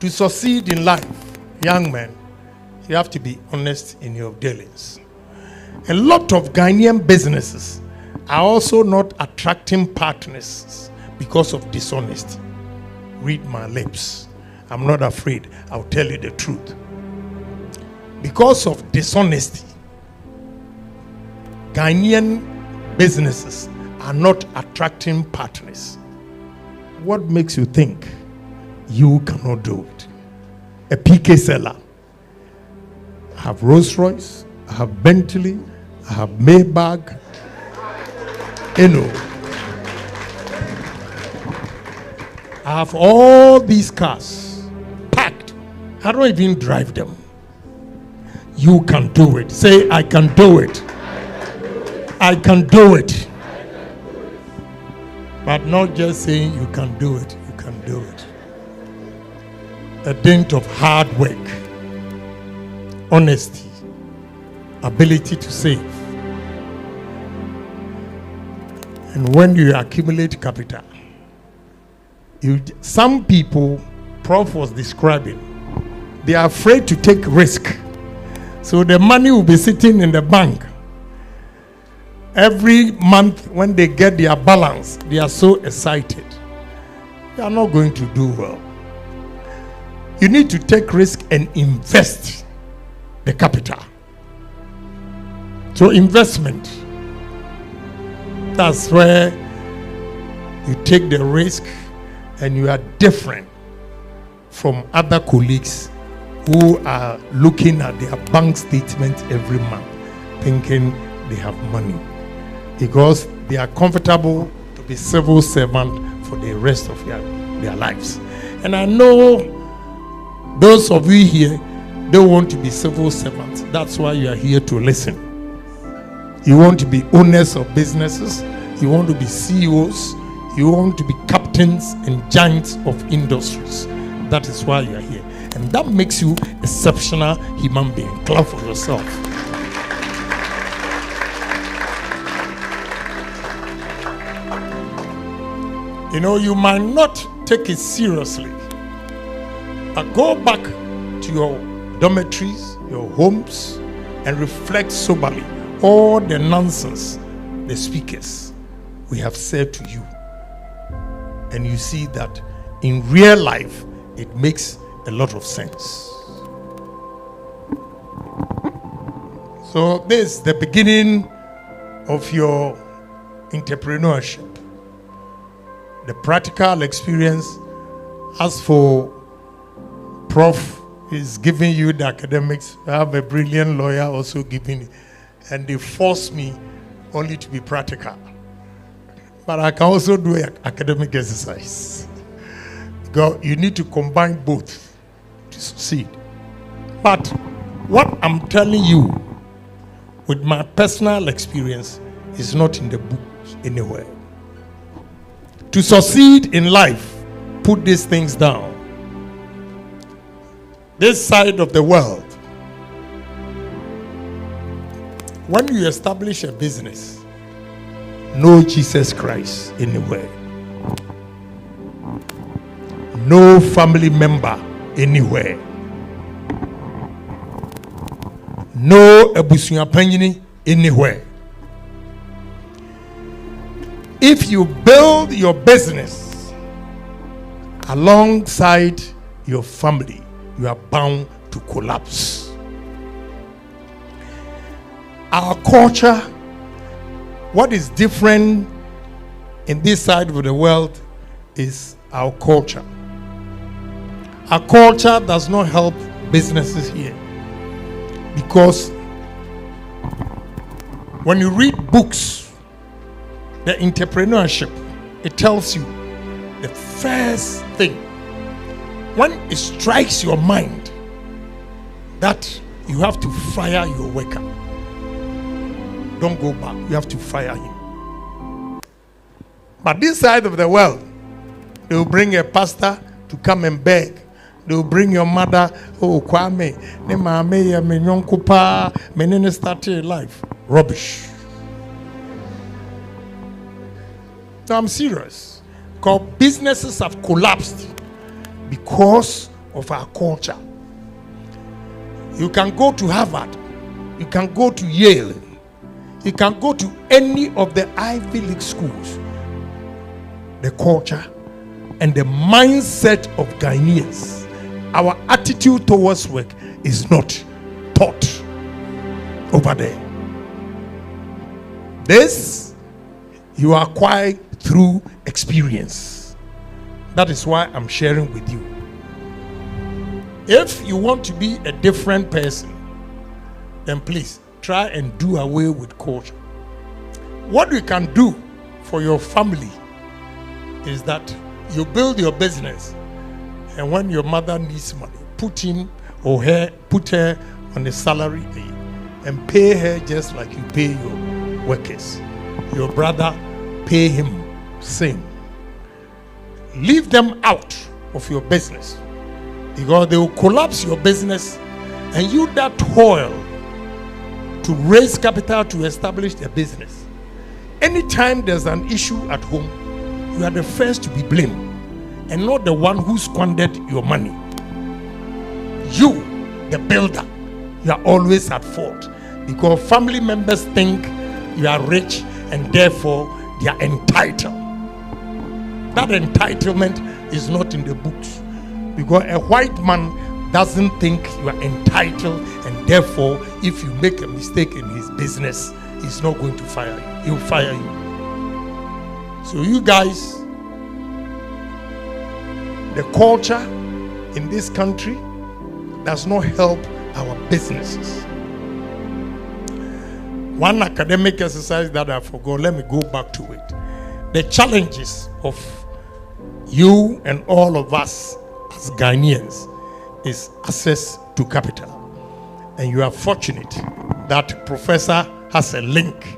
To succeed in life, young men, you have to be honest in your dealings. A lot of Ghanaian businesses are also not attracting partners because of dishonesty. Read my lips. I'm not afraid. I'll tell you the truth. Because of dishonesty, Ghanaian businesses are not attracting partners. What makes you think you cannot do it? A PK seller. I have Rolls Royce, I have Bentley, I have Maybach. You know, I have all these cars packed. I don't even drive them. You can do it. Say, I can do it. I can do it. But not just saying you can do it. You can do it. A dint of hard work, honesty, ability to save. And when you accumulate capital, some people, Prof was describing, they are afraid to take risk. So the money will be sitting in the bank. Every month when they get their balance, they are so excited. They are not going to do well. You need to take risk and invest the capital. So investment, that's where you take the risk and you are different from other colleagues who are looking at their bank statement every month thinking they have money because they are comfortable to be civil servant for the rest of their lives. And I know those of you here don't want to be civil servants. That's why you are here to listen. You want to be owners of businesses. You want to be CEOs. You want to be captains and giants of industries. That is why you are here. And that makes you an exceptional human being. Clap for yourself. You know, you might not take it seriously. But go back to your dormitories, your homes, and reflect soberly all the nonsense the speakers we have said to you. And you see that in real life, it makes a lot of sense. So this is the beginning of your entrepreneurship. The practical experience. As for Prof is giving you the academics, I have a brilliant lawyer also giving it. And they force me only to be practical. But I can also do academic exercise. Because you need to combine both to succeed. But what I'm telling you with my personal experience is not in the books anywhere. To succeed in life, put these things down. This side of the world, when you establish a business, know Jesus Christ anywhere. No family member anywhere. No ebusuapanyini anywhere. If you build your business alongside your family, you are bound to collapse. Our culture, what is different in this side of the world is our culture. Our culture does not help businesses here because when you read books, the entrepreneurship, it tells you the first thing when it strikes your mind that you have to fire your worker. Don't go back. You have to fire him. But this side of the world, they will bring a pastor to come and beg. They will bring your mother. Oh, Kwame, ne mame ya me nyonko pa, me nene started life. Rubbish. No, I'm serious. Because businesses have collapsed because of our culture. You can go to Harvard, you can go to Yale, you can go to any of the Ivy League schools. The culture and the mindset of Ghanaians, our attitude towards work is not taught over there. This you acquire through experience. That is why I'm sharing with you. If you want to be a different person, then please try and do away with culture. What you can do for your family is that you build your business, and when your mother needs money, put him or her, put her on a salary and pay her just like you pay your workers. Your brother, pay him same. Leave them out of your business, because they will collapse your business, and you that toil to raise capital to establish a business. Anytime there's an issue at home, you are the first to be blamed and not the one who squandered your money. You, the builder, you are always at fault, because family members think you are rich and therefore they are entitled. That entitlement is not in the books, because a white man doesn't think you are entitled, and therefore if you make a mistake in his business, he's not going to fire you. He'll fire you. So you guys, the culture in this country does not help our businesses. One academic exercise that I forgot, let me go back to it. The challenges of you and all of us as Ghanaians is access to capital. And you are fortunate that Professor has a link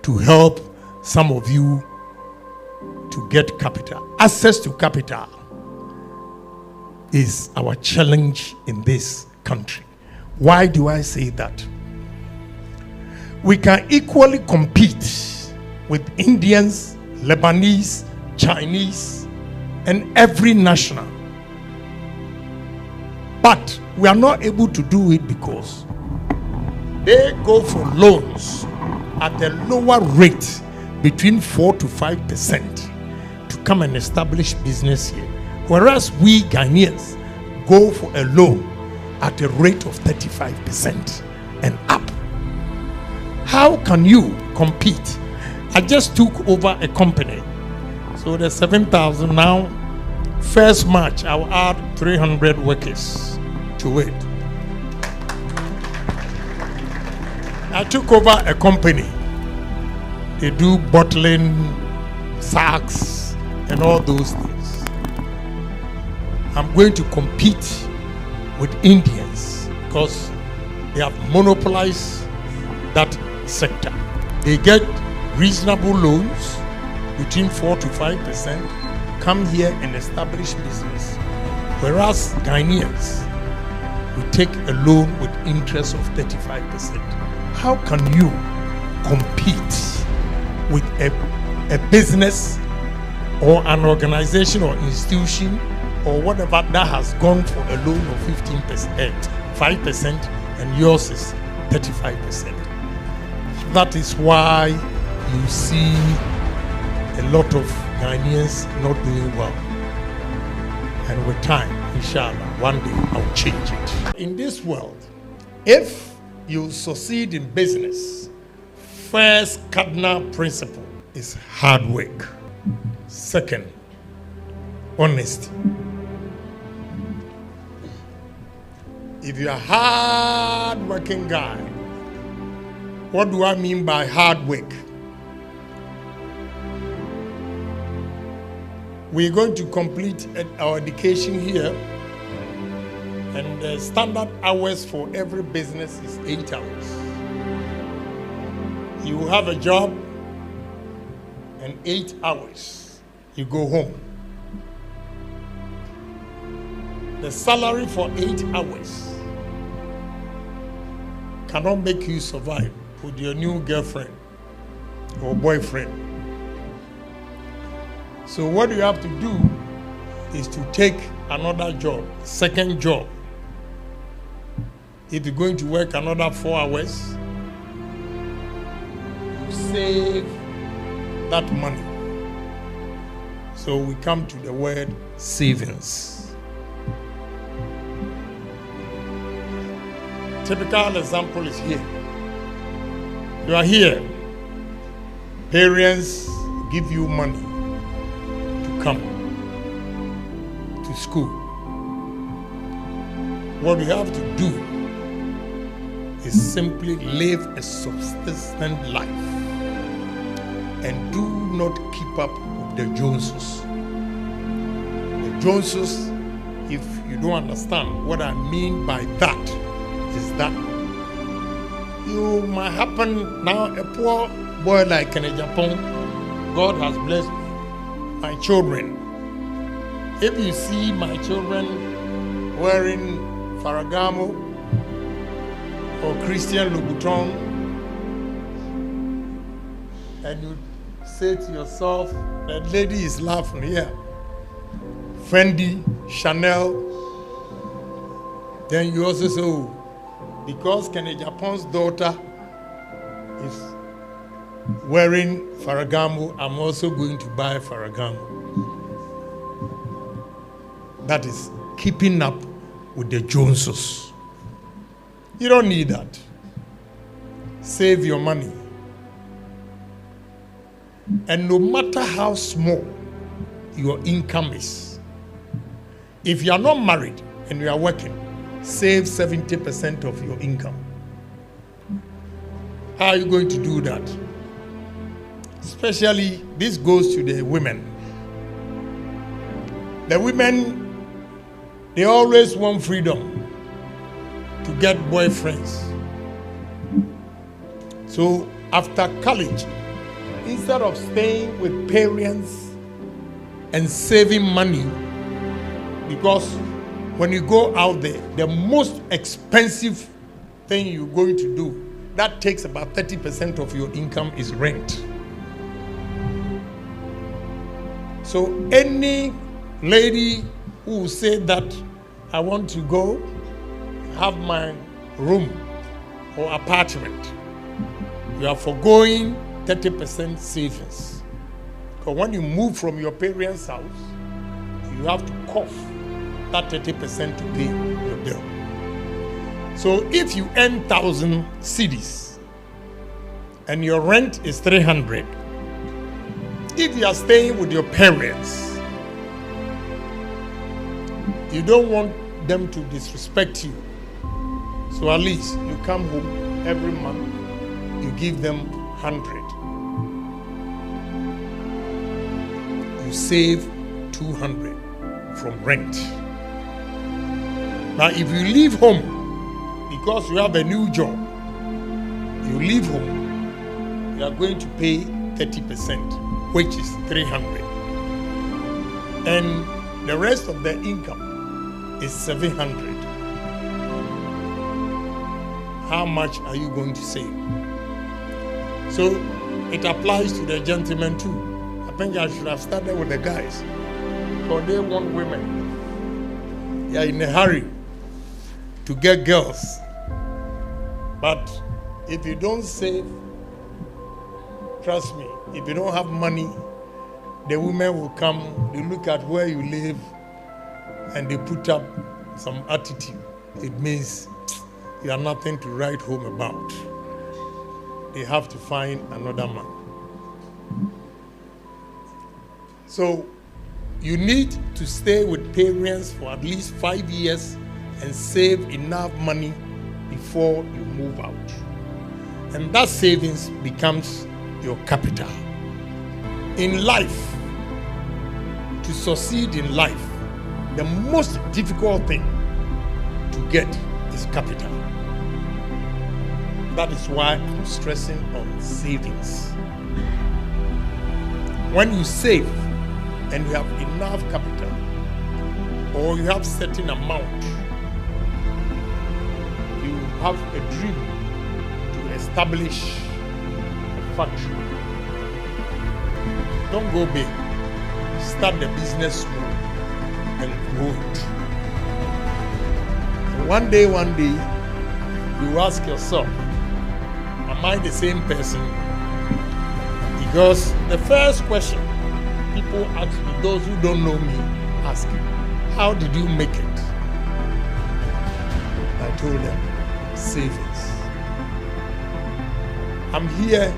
to help some of you to get capital. Access to capital is our challenge in this country. Why do I say that? We can equally compete with Indians, Lebanese, Chinese, and every national. But we are not able to do it because they go for loans at a lower rate, between 4 to 5%, to come and establish business here. Whereas we Ghanaians go for a loan at a rate of 35% and up. How can you compete? I just took over a company. So the 7,000 now, first March, I'll add 300 workers to it. I took over a company. They do bottling, sacks, and all those things. I'm going to compete with Indians because they have monopolized that sector. They get reasonable loans between 4 to 5%, come here and establish business. Whereas Ghanaians, we take a loan with interest of 35%. How can you compete with a business or an organization or institution or whatever that has gone for a loan of 5%, and yours is 35%? That is why you see a lot of Ghanaians not doing well. And with time, inshallah, one day I'll change it. In this world, if you succeed in business, first cardinal principle is hard work. Second, honesty. If you're a hard-working guy, what do I mean by hard work? We're going to complete our education here, and the standard hours for every business is 8 hours. You have a job, and 8 hours, you go home. The salary for 8 hours cannot make you survive with your new girlfriend or boyfriend. So what you have to do is to take another job, second job. If you're going to work another 4 hours, you save that money. So we come to the word savings. Typical example is here. You are here. Parents give you money to come to school. What you have to do is simply live a subsistent life and do not keep up with the Joneses. The Joneses, if you don't understand what I mean by that, is that you might happen now, a poor boy like in Agyapong, God has blessed my children. If you see my children wearing Ferragamo or Christian Louboutin, and you say to yourself, that lady is laughing here, Fendi, Chanel, then you also say, oh, because Agyapong's daughter is wearing Ferragamo, I'm also going to buy Ferragamo. That is keeping up with the Joneses. You don't need that. Save your money. And no matter how small your income is, if you are not married and you are working, save 70% of your income. How are you going to do that? Especially, this goes to the women. The women, they always want freedom to get boyfriends. So after college, instead of staying with parents and saving money, because when you go out there, the most expensive thing you're going to do, that takes about 30% of your income is rent. So any lady who will say that I want to go have my room or apartment, you are foregoing 30% savings. Because when you move from your parents' house, you have to cough that 30% to pay your bill. So if you earn 1,000 cedis and your rent is 300, if you are staying with your parents, you don't want them to disrespect you. So at least you come home every month, you give them 100. You save 200 from rent. Now if you leave home because you have a new job, you leave home, you are going to pay 30%, which is 300. And the rest of the income is 700. How much are you going to save? So it applies to the gentlemen too. I think I should have started with the guys, because they want women. They are in a hurry to get girls. But if you don't save, trust me, if you don't have money, the women will come, they look at where you live, and they put up some attitude. It means you are nothing to write home about. They have to find another man. So you need to stay with parents for at least 5 years and save enough money before you move out. And that savings becomes your capital. In life, to succeed in life, the most difficult thing to get is capital. That is why I'm stressing on savings. When you save and you have enough capital, or you have certain amount, you have a dream to establish a factory. Don't go big. Start the business small. and grow it. And one day, you ask yourself, am I the same person? Because the first question people ask me, those who don't know me, ask you, how did you make it? I told them, savings. I'm here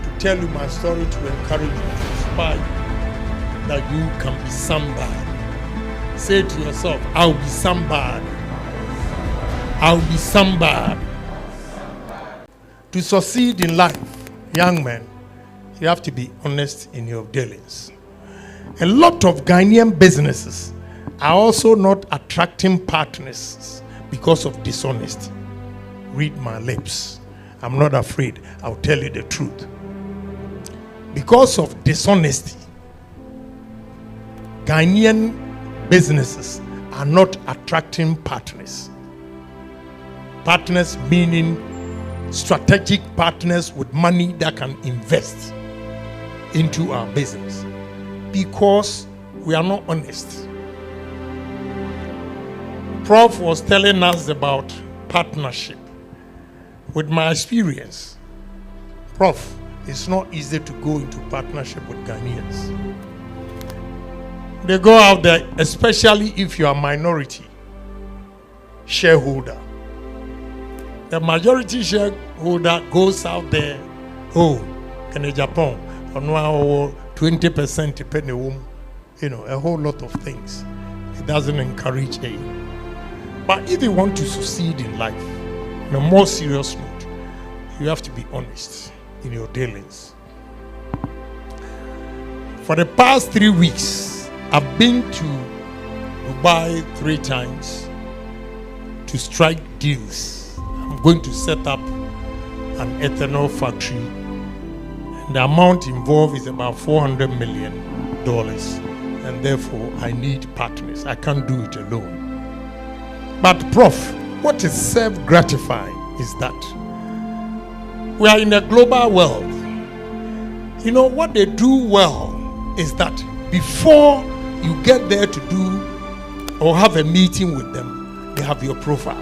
to tell you my story, to encourage you, to inspire you, that you can be somebody. Say to yourself, I'll be somebody. I'll be somebody. To succeed in life, young men, you have to be honest in your dealings. A lot of Ghanaian businesses are also not attracting partners because of dishonesty. Read my lips. I'm not afraid. I'll tell you the truth. Because of dishonesty, Ghanaian businesses are not attracting partners. Partners meaning strategic partners with money that can invest into our business, because we are not honest. Prof was telling us about partnership. With my experience, Prof, it's not easy to go into partnership with Ghanaians. They go out there, especially if you are a minority shareholder. The majority shareholder goes out there, Agyapong, or 20% depending, a whole lot of things. It doesn't encourage it. But if you want to succeed in life, on a more serious note, you have to be honest in your dealings. For the past 3 weeks, I've been to Dubai 3 times to strike deals. I'm going to set up an ethanol factory, and the amount involved is about $400 million, and therefore I need partners. I can't do it alone. But Prof, what is self-gratifying is that we are in a global world. What they do well is that before you get there to do or have a meeting with them, they have your profile.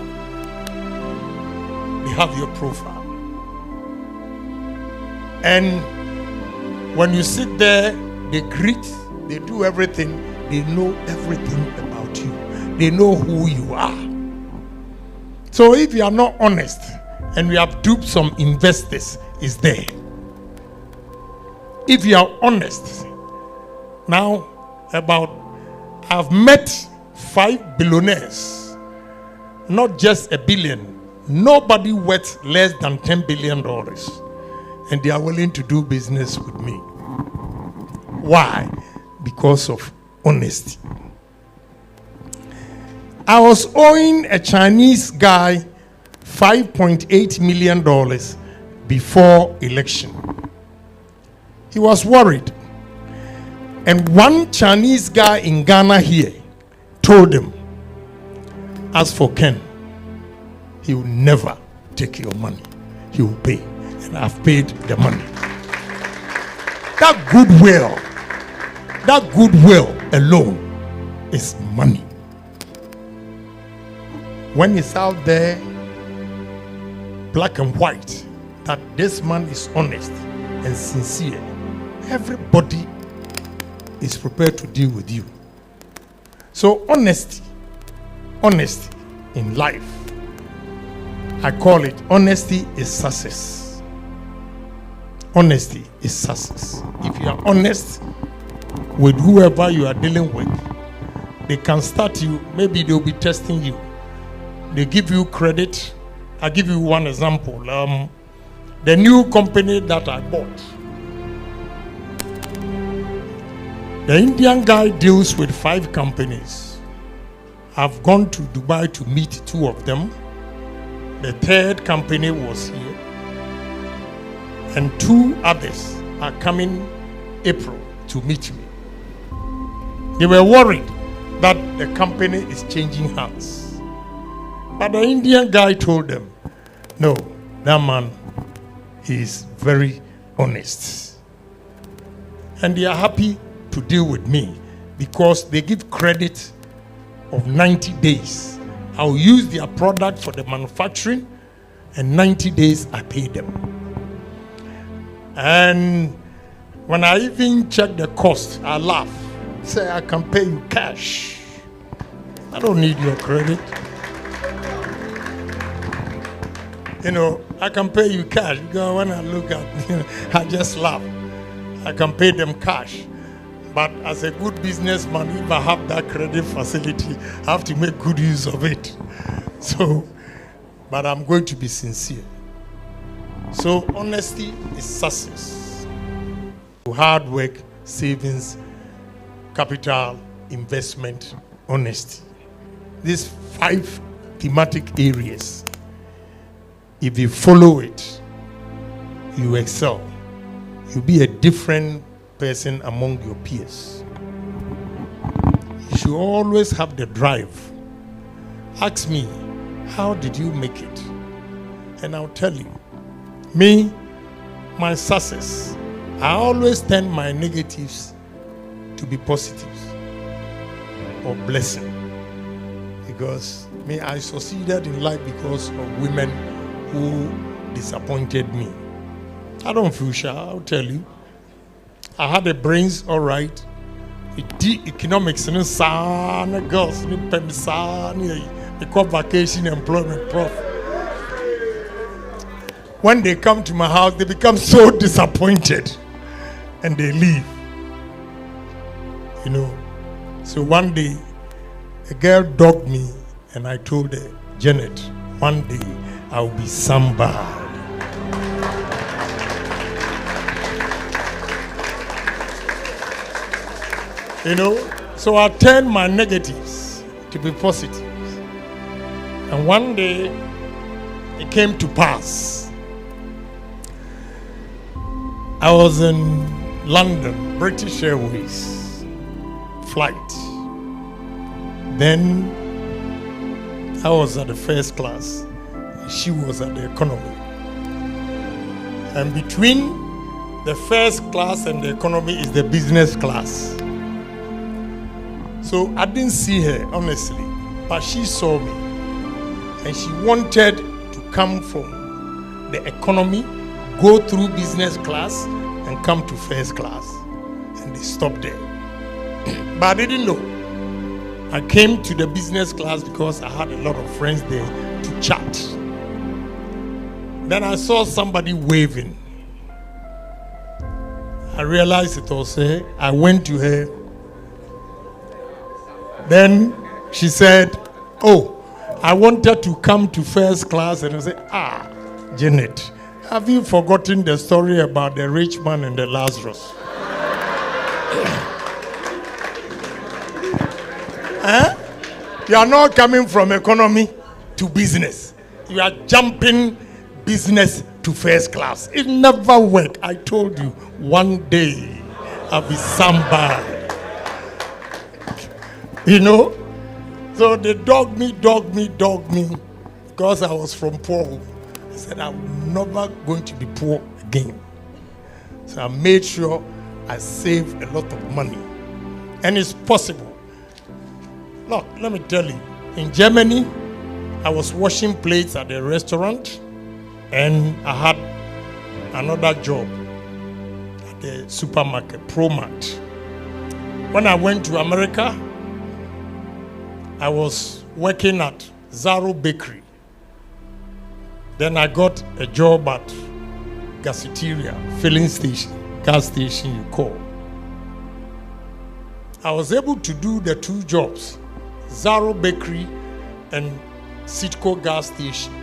They have your profile. And when you sit there, they greet, they do everything, they know everything about you. They know who you are. So if you are not honest and we have duped some investors, it's there. If you are honest, now I've met 5 billionaires, not just a billion, nobody worth less than $10 billion, and they are willing to do business with me. Why? Because of honesty. I was owing a Chinese guy $5.8 million before election. He was worried. And one Chinese guy in Ghana here told him, as for Ken, he will never take your money. He will pay. And I've paid the money. That goodwill alone is money. When it's out there, black and white, that this man is honest and sincere, everybody is prepared to deal with you. So honesty in life, I call it honesty is success. Honesty is success. If you are honest with whoever you are dealing with, they can start you, maybe they'll be testing you. They give you credit. I'll give you one example. The new company that I bought, the Indian guy deals with 5 companies. I've gone to Dubai to meet 2 of them. The 3rd company was here. And 2 others are coming April to meet me. They were worried that the company is changing hands. But the Indian guy told them, no, that man is very honest. And they are happy to deal with me because they give credit of 90 days. I'll use their product for the manufacturing, and 90 days I pay them. And when I even check the cost, I laugh. Say, I can pay you cash. I don't need your credit. You know, I can pay you cash. Because when I look at, I just laugh. I can pay them cash. But as a good businessman, if I have that credit facility, I have to make good use of it. So, but I'm going to be sincere. So honesty is success. Hard work, savings, capital, investment, honesty. These 5 thematic areas, if you follow it, you excel. You'll be a different person among your peers. You should always have the drive. Ask me, how did you make it? And I'll tell you. Me, my success, I always turn my negatives to be positives or blessing. Because me, I succeeded in life because of women who disappointed me. I don't feel shy, I'll tell you. I had the brains, all right. Economics, girls, vacation, employment, prof. When they come to my house, they become so disappointed and they leave. You know. So one day, a girl dogged me and I told her, Janet, one day I'll be somebody. You know, so I turned my negatives to be positives. And one day, it came to pass. I was in London, British Airways flight. Then I was at the first class. She was at the economy. And between the first class and the economy is the business class. So I didn't see her, honestly, but she saw me. And she wanted to come from the economy, go through business class, and come to first class. And they stopped there. But I didn't know. I came to the business class because I had a lot of friends there to chat. Then I saw somebody waving. I realized it was her. I went to her. Then she said, oh, I wanted to come to first class. And I said, Janet, have you forgotten the story about the rich man and the Lazarus? Huh? You are not coming from economy to business. You are jumping business to first class. It never worked. I told you, one day I'll be somebody. You know? So they dogged me because I was from poor home. I said, I'm never going to be poor again. So I made sure I saved a lot of money. And it's possible. Look, let me tell you. In Germany, I was washing plates at a restaurant and I had another job at the supermarket, ProMart. When I went to America, I was working at Zaro Bakery. Then I got a job at Gasiteria, filling station, gas station you call. I was able to do the 2 jobs, Zaro Bakery and Citco gas station.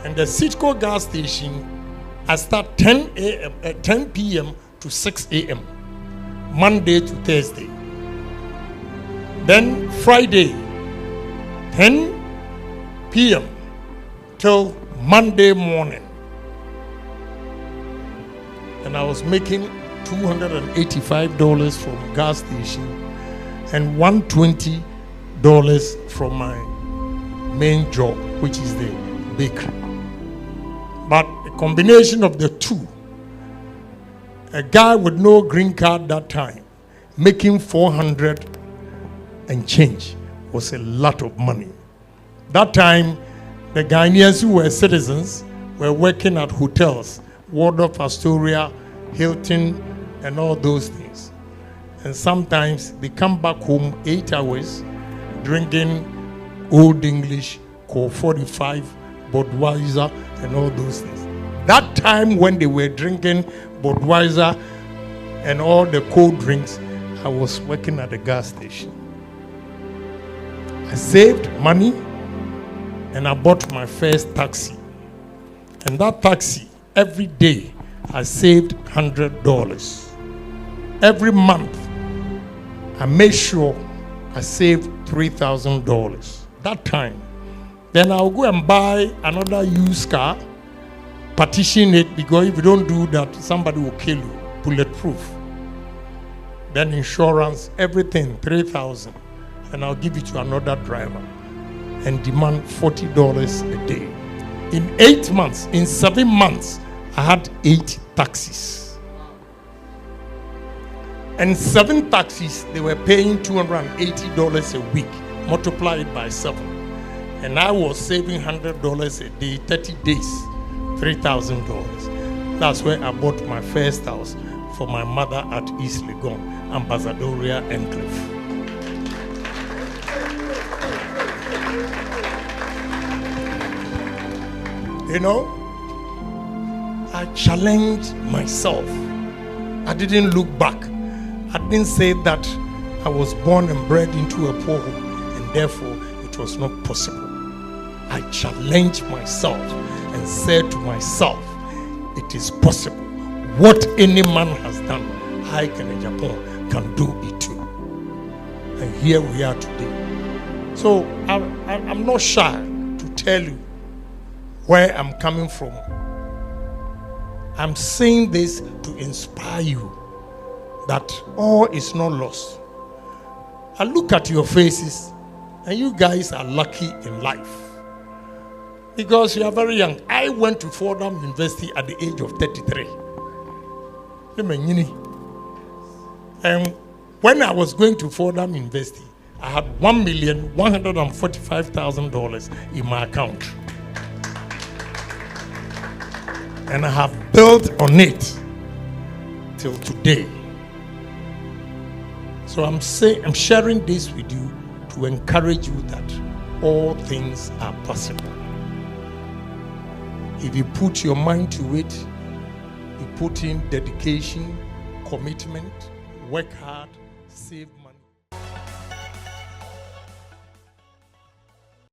And the Citco gas station, I start 10 p.m. to 6 a.m., Monday to Thursday. Then Friday, 10 p.m. till Monday morning. And I was making $285 from gas station and $120 from my main job, which is the bakery. But a combination of the two, a guy with no green card that time, making 400 and change, was a lot of money. That time, the Ghanaians who were citizens were working at hotels, Waldorf Astoria, Hilton, and all those things. And sometimes they come back home 8 hours drinking Old English, Core 45, Budweiser, and all those things. That time when they were drinking Budweiser and all the cold drinks, I was working at the gas station. I saved money and I bought my first taxi. And that taxi, every day, I saved $100. Every month, I made sure I saved $3,000. That time. Then I'll go and buy another used car, partition it, because if you don't do that, somebody will kill you. Bulletproof. Then insurance, everything, $3,000. And I'll give it to another driver and demand $40 a day. In 8 months, in 7 months, I had 8 taxis. And 7 taxis, they were paying $280 a week, multiplied by 7. And I was saving $100 a day, 30 days, $3,000. That's where I bought my first house for my mother at East Legon, Ambassadoria Enclave. You know, I challenged myself. I didn't look back. I didn't say that I was born and bred into a poor home and therefore it was not possible. I challenged myself and said to myself, it is possible. What any man has done, I Agyapong can do it too. And here we are today. So I'm not shy to tell you where I'm coming from. I'm saying this to inspire you that all is not lost. I look at your faces and you guys are lucky in life because you are very young. I went to Fordham University at the age of 33. And when I was going to Fordham University, I had $1,145,000 in my account. And I have built on it till today. So I'm sharing this with you to encourage you that all things are possible. If you put your mind to it, you put in dedication, commitment, work hard, save money.